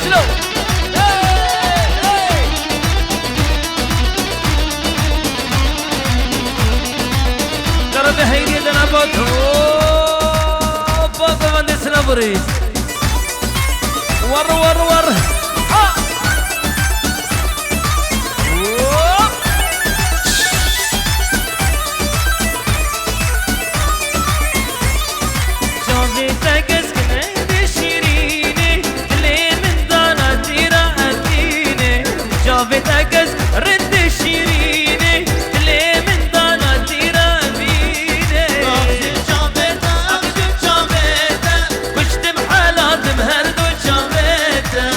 سلو ترى بهيني لنا بطو بابا مهندس نبريز ور ور ور رد الشيريني ليه من ضنا ترابيني اغزي شابيتا اغزي شابيتا وشتم حالات مهردو شابيتا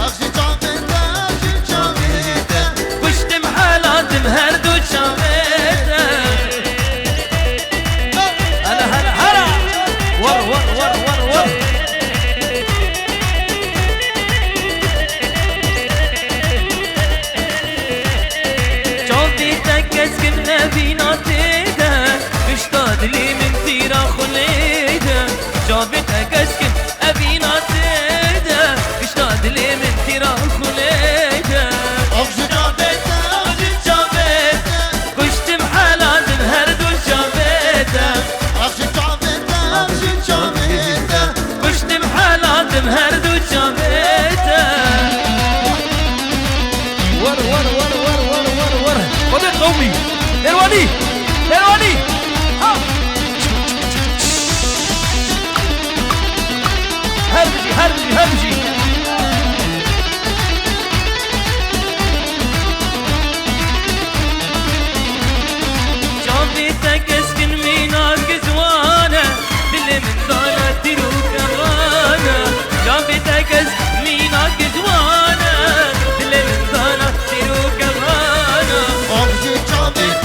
اغزي شابيتا اغزي شابيتا وشتم حالات مهردو شابيتا هلا هلا هلا ور ور ور ور ور كنا فينا تيدا اشتاد لي من تيرا خليدا جابتها كسكن ابينا تيدا اشتاد لي من تيرا خليدا اغزي جابتها اغزي جابتها كشتم حالات مهردو جابتها اغزي جابتها اغزي جابتها كشتم حالات مهردو جابتها ور ور ور ور ور ور ور خذت قومي الولي الولي هرجي هرجي هرجي شافيتك اسكن ميناك زوانه دل من ضاله تروك اغانه شافيتك اسكن ميناك زوانه دل من ضاله تروك اغانه اغزي شافيتك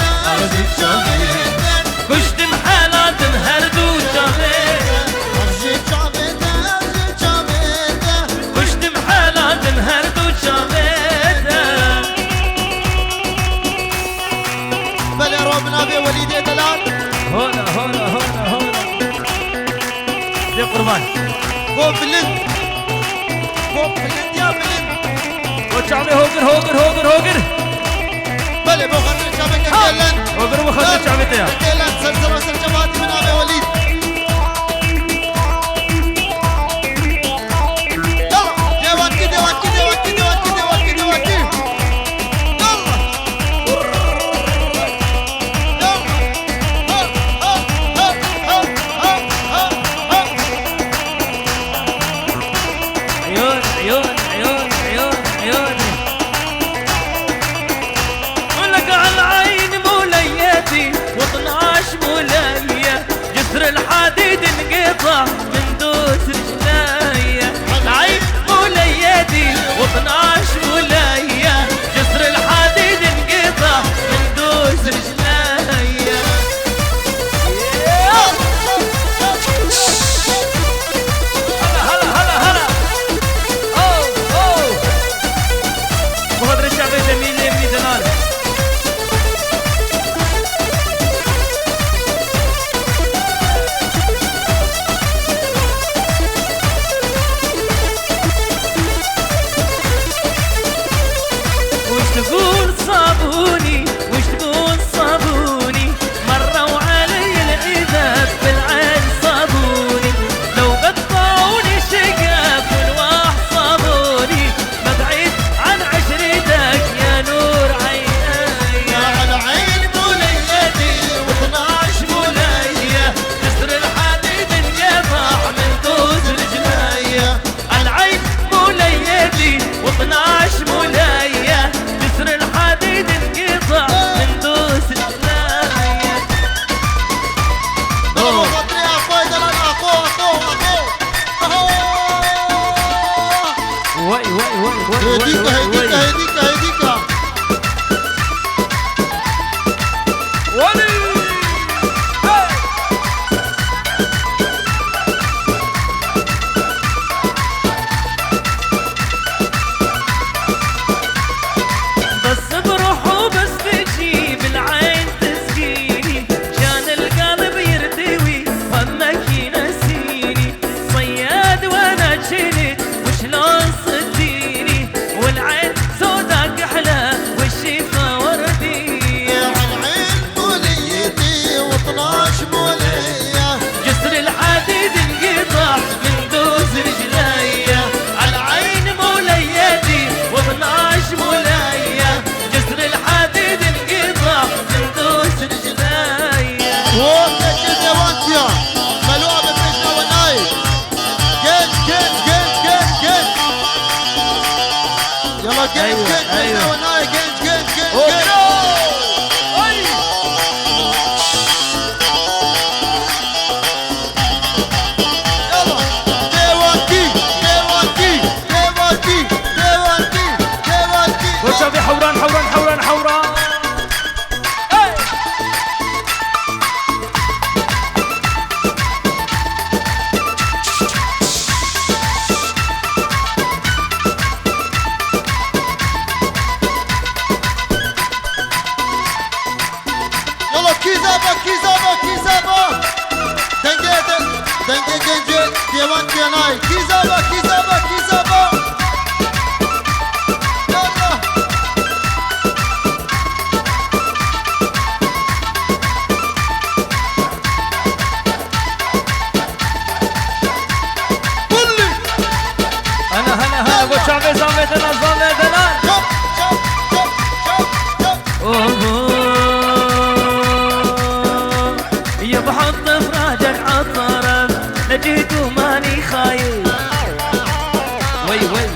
كشتم حالات مهردو شافيتا اغزي شافيتا اغزي شافيتا كشتم حالات مهردو شافيتا بل يا ربنا بوليد دلال هولا هولا هولا هولا يا قربان فوق بلند فوق بلند يا بلند وشعبي هوقر هوقر هوقر هوقر بلي بخرج شعبك كلن وقرب بخرج شعبك يا كلن سلسلة سلسلة من أبي وليد يلا ديوانكي ديوانكي ديوانكي ديوانكي ديوانكي ديوانكي يلا عيون عيون عيون عيون عيون و12 مولاية جسر الحديد انقطع من دوس رجلايا العين مولايتي و12 مولاية جسر الحديد انقطع من دوس رجلايا هلا هلا هلا هلا اوه اوه وهذا الشعب جميل يبني دلال تقول صابوني وش تقول صابوني مروا علي العذاب بالعين صابوني لو قطعوني شقاف والواح صابوني ببعيد عن عشرتك يا نور عيناي على عين مولايتي و12 مولاية جسر الحديد انقطع من دوس رجلايا العين مولايتي و12 مولاية الحديد انقطع من دوس الجناية اوه خطري اخوي دلال اخو اخو اخو وي وي وي وي هديكا هديكا هديكا هديكا ولي شلت وشلون صدي جنج جنج وناي جنج جنج جنج وشافي حوران حوران حوران حوران يلا كيزابا كيزابا كيزابا دنجي دنجي دنجي ديوان دياناي كيزابا كيزابا كيزابا وشافي زامدنا زامدنا يا بحط فراجك عالطرف لجيت وماني خايف وي وي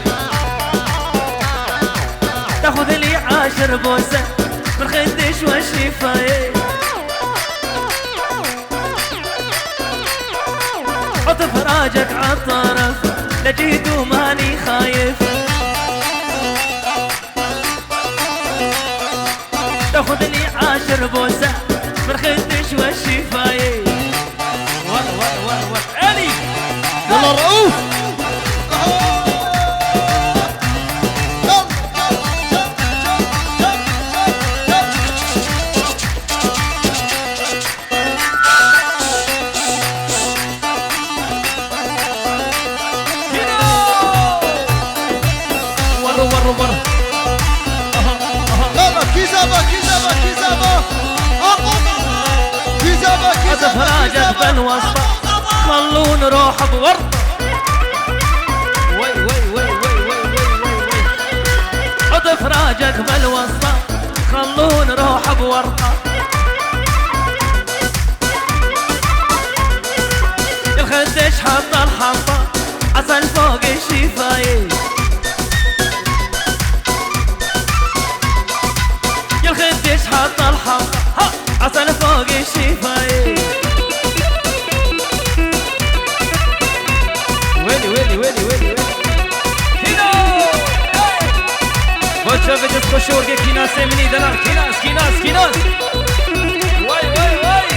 تاخذ لي 10 بوسه من خدش والشفايف حط فراجك عالطرف لجيت وماني خايف تاخذ لي 10 بوسه من خدش والشفايف ور ور ور ور علي يلا رؤوف فراجك بالوسطى خلوا نروح بورطة وي وي وي وي وي وي وي حط فراجك بالوسطى خلوا نروح بورطة الخدش حط الحطة عسل فوق الشفايف الخدش حط الحطة عسل فوق الشفايف ويلي ويلي ويلي ويلي كينو وشافي تسخو شورقي كيناس مني دلال كيناس كيناس كيناس واي واي واي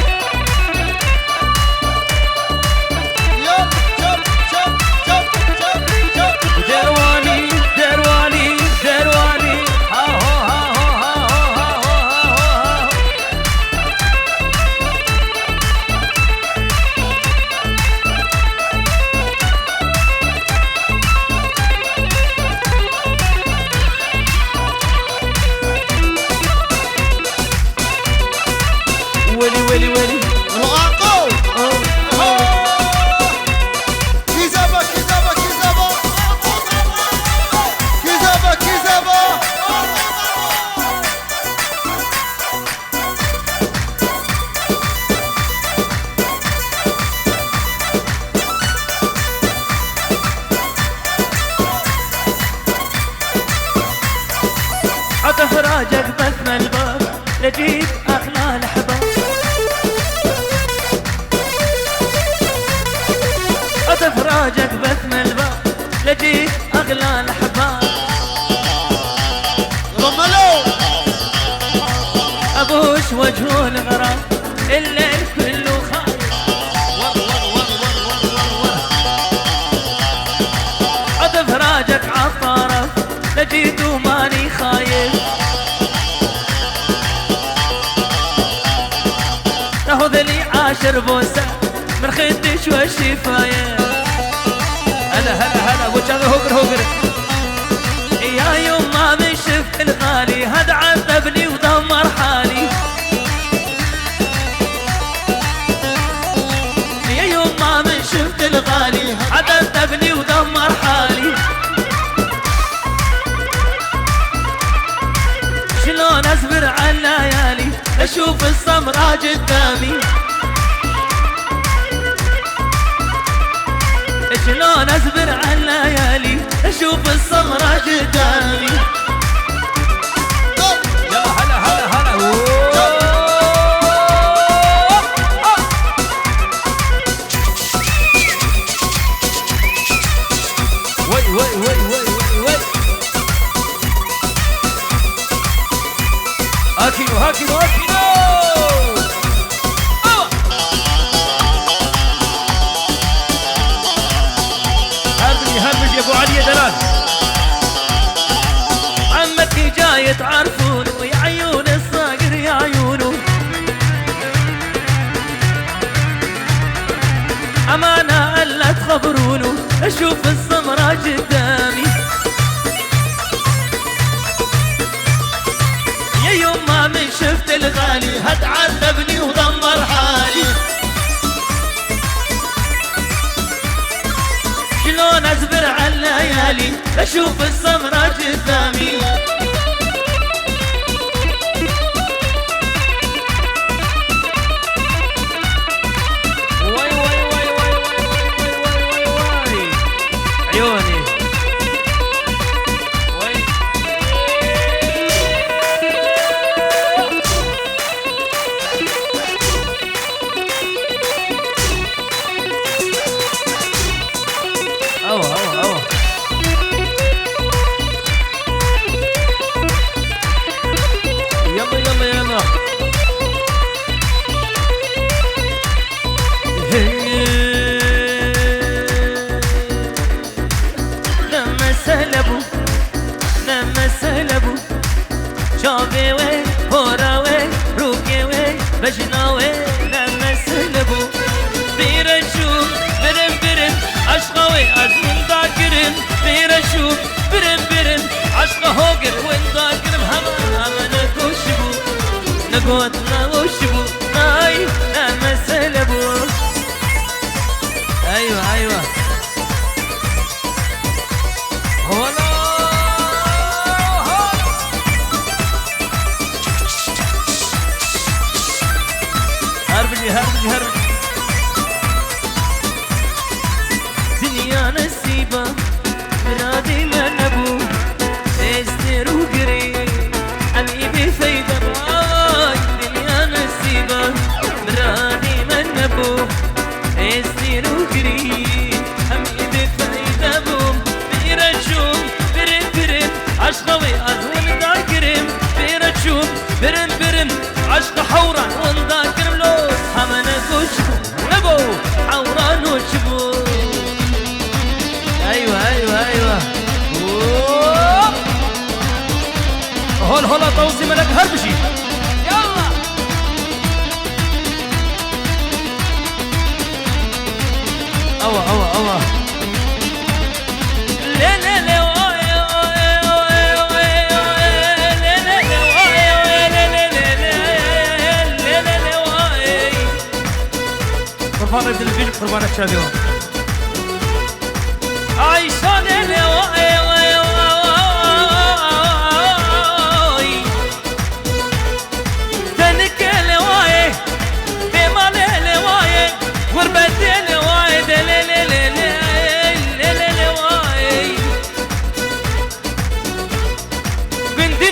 درواني درواني درواني ها هو ها هو ها هو ها هو ويلي ويلي ويلي العقل كيزابا كيزابا كيزابا كيزابا كيزابا حط فراجك بث الباب لجيت اغلى الاحباب حط فراجك بث الباب لجيت اغلى الاحباب رملو ابوش وجهه الغرام الليل كله خايف حط فراجك عالطرف لجيت وماني خايف تاخذ لي 10 بوسه من خدش والشفايف هلا هلا هلا وجهه هوقر هوقر يا يوم ما من شفت الغالي هد عذبني ودمر حالي يا يوم ما من شفت الغالي هد عذبني ودمر حالي شلون اصبر على الليالي اشوف السمرة قدامي شلون اصبر على الليالي اشوف السمرة قدامي هاكينو هاكينو هربج يا ابو علي يا دلال عمتي جاي تعرفونه يا عيون الصقر يا عيونه امانه الا تخبرونه اشوف السمرة قدامي يا يوم ما من شفت الغالي هتعذبني ودمر حالي شلون اصبر على الليالي اشوف السمرة قدامي واي واي واي واي واي واي واي عيوني واي أوه يلا يلا لما سلبوا شافي وي هورا وي روكي وي بجنا وي لما سلبوا بيرشو برم عشقاوي أزمن ذاكرم بيرشو برم عشقا هوقر وين ذاكرم هما نقوشبو نقوشبو ناي لما سلبوا أيوة هولا هربجي دنيا نسيبة مرادي من أبو استر وقري حبيبي فايدة باي دنيا نسيبة مرادي من أبو استر وقري حبيبي فايدة بو بيرشوم برم عشقاوي أزول ذاكرم بيرشوم برم عشق حوران وان ذاكرم لو همنا كشبو نبو حوران وشبو ايوه هلا طوسي ملك هربشي يلا اوه قربان ابن الفيلم قربان الشاديون عايشة ليلي تنك لواي بما ليلي واي غربت ليلي واي ليلي واي بنتي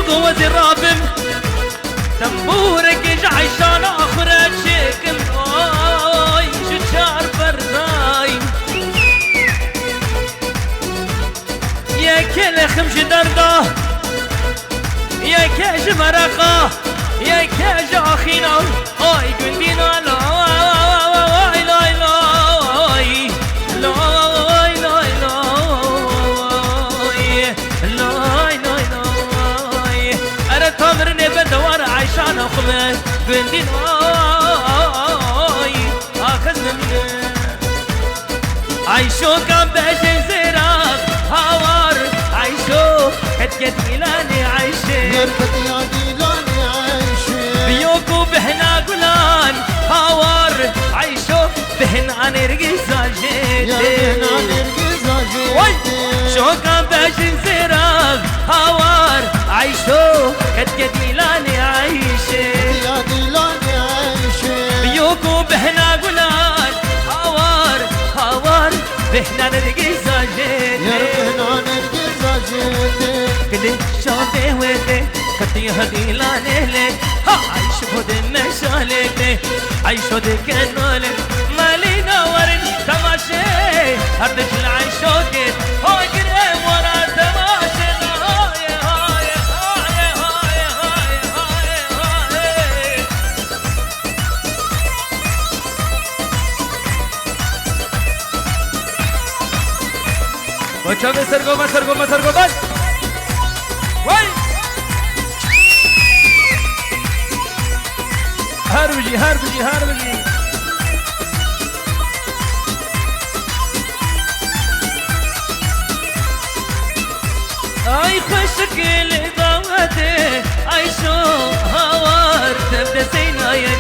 مقوز الرابم دمورك عيشان اخرج شكل اوي شجار فرداي يا كل خمش درده يا كاج مرقه يا كاج اخينا اوي قندينا لا تمرني بدور عيشان اخمس بندين اخذنا منه عيشو كان باش زراق هوار عيشو كت ميلاني عيشي يربط يا ديلاني عيشي بيوكو بهنا قلان هوار عيشو بهنا نرقص جيتي شو كان باش زراق هوار عيشو كت ديلاني عيشي يا ديلاني عيشي بيوكو بهنا قلان هوار بهنا نرقص جيتي يا بهنا نرقص جيتي كل شوفي ويتي كتي هديلاني لي عيش خد مشالتي عيش خد كنولي مالي نورن تماشي هردش العيشوكت هاي قريب ورا تماشي هاي هاي هاي هاي هاي هاي وشوف سرقوا بس وي هربجي اي خشك الضواتي اي شو هوار تبدا سينا يا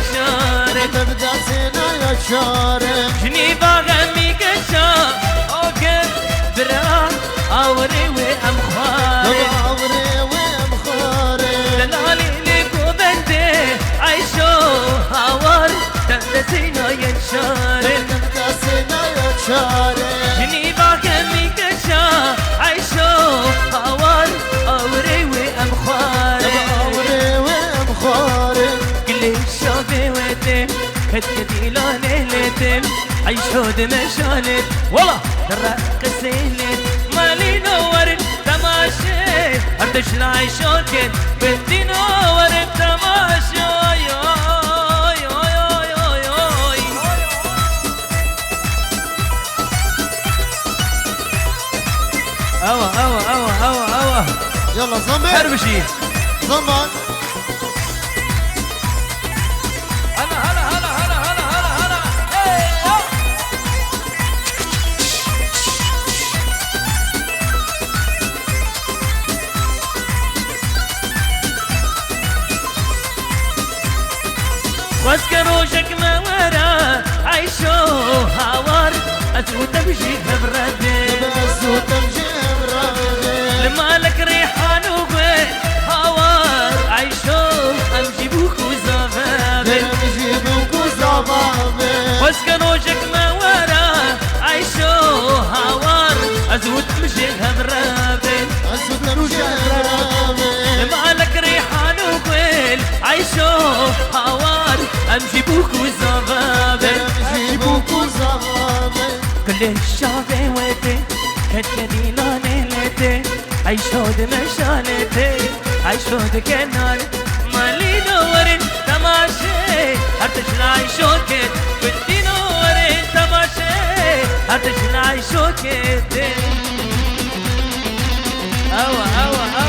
شارك جنيبا غمي كشا اوكي برا اوري وامخاري دلالي ليكو بنتي اي شو هوار تبدا سينا يا شارك جنيبا غمي كشا اي شو هوار اوري وامخاري كل الشوفي ويتم كتكتي لون اهلتم عيشود مشالت والله درق سهلت مالي نورت تماشي هردش العيشوكت بدي نورت تماشي اوا يلا زمر حربشي زمر واسكروشك ما ورا عيشو هاور ازو تمشي ببردي لما لك ريحان وقوي هاور عيشو امشي بوكو زبابي واسكروشك ما ورا عيشو هاور ازو تمشي ببردي لما لك ريحان وقوي عيشو هاور امشي بوكو زبابي كل الشافي ويتي كتني لونيلتي عيشود مشالتي عيشود كنار مالي نورين تماشي هردش العيشوكت بدي نورين تماشي هردش العيشوكت اوا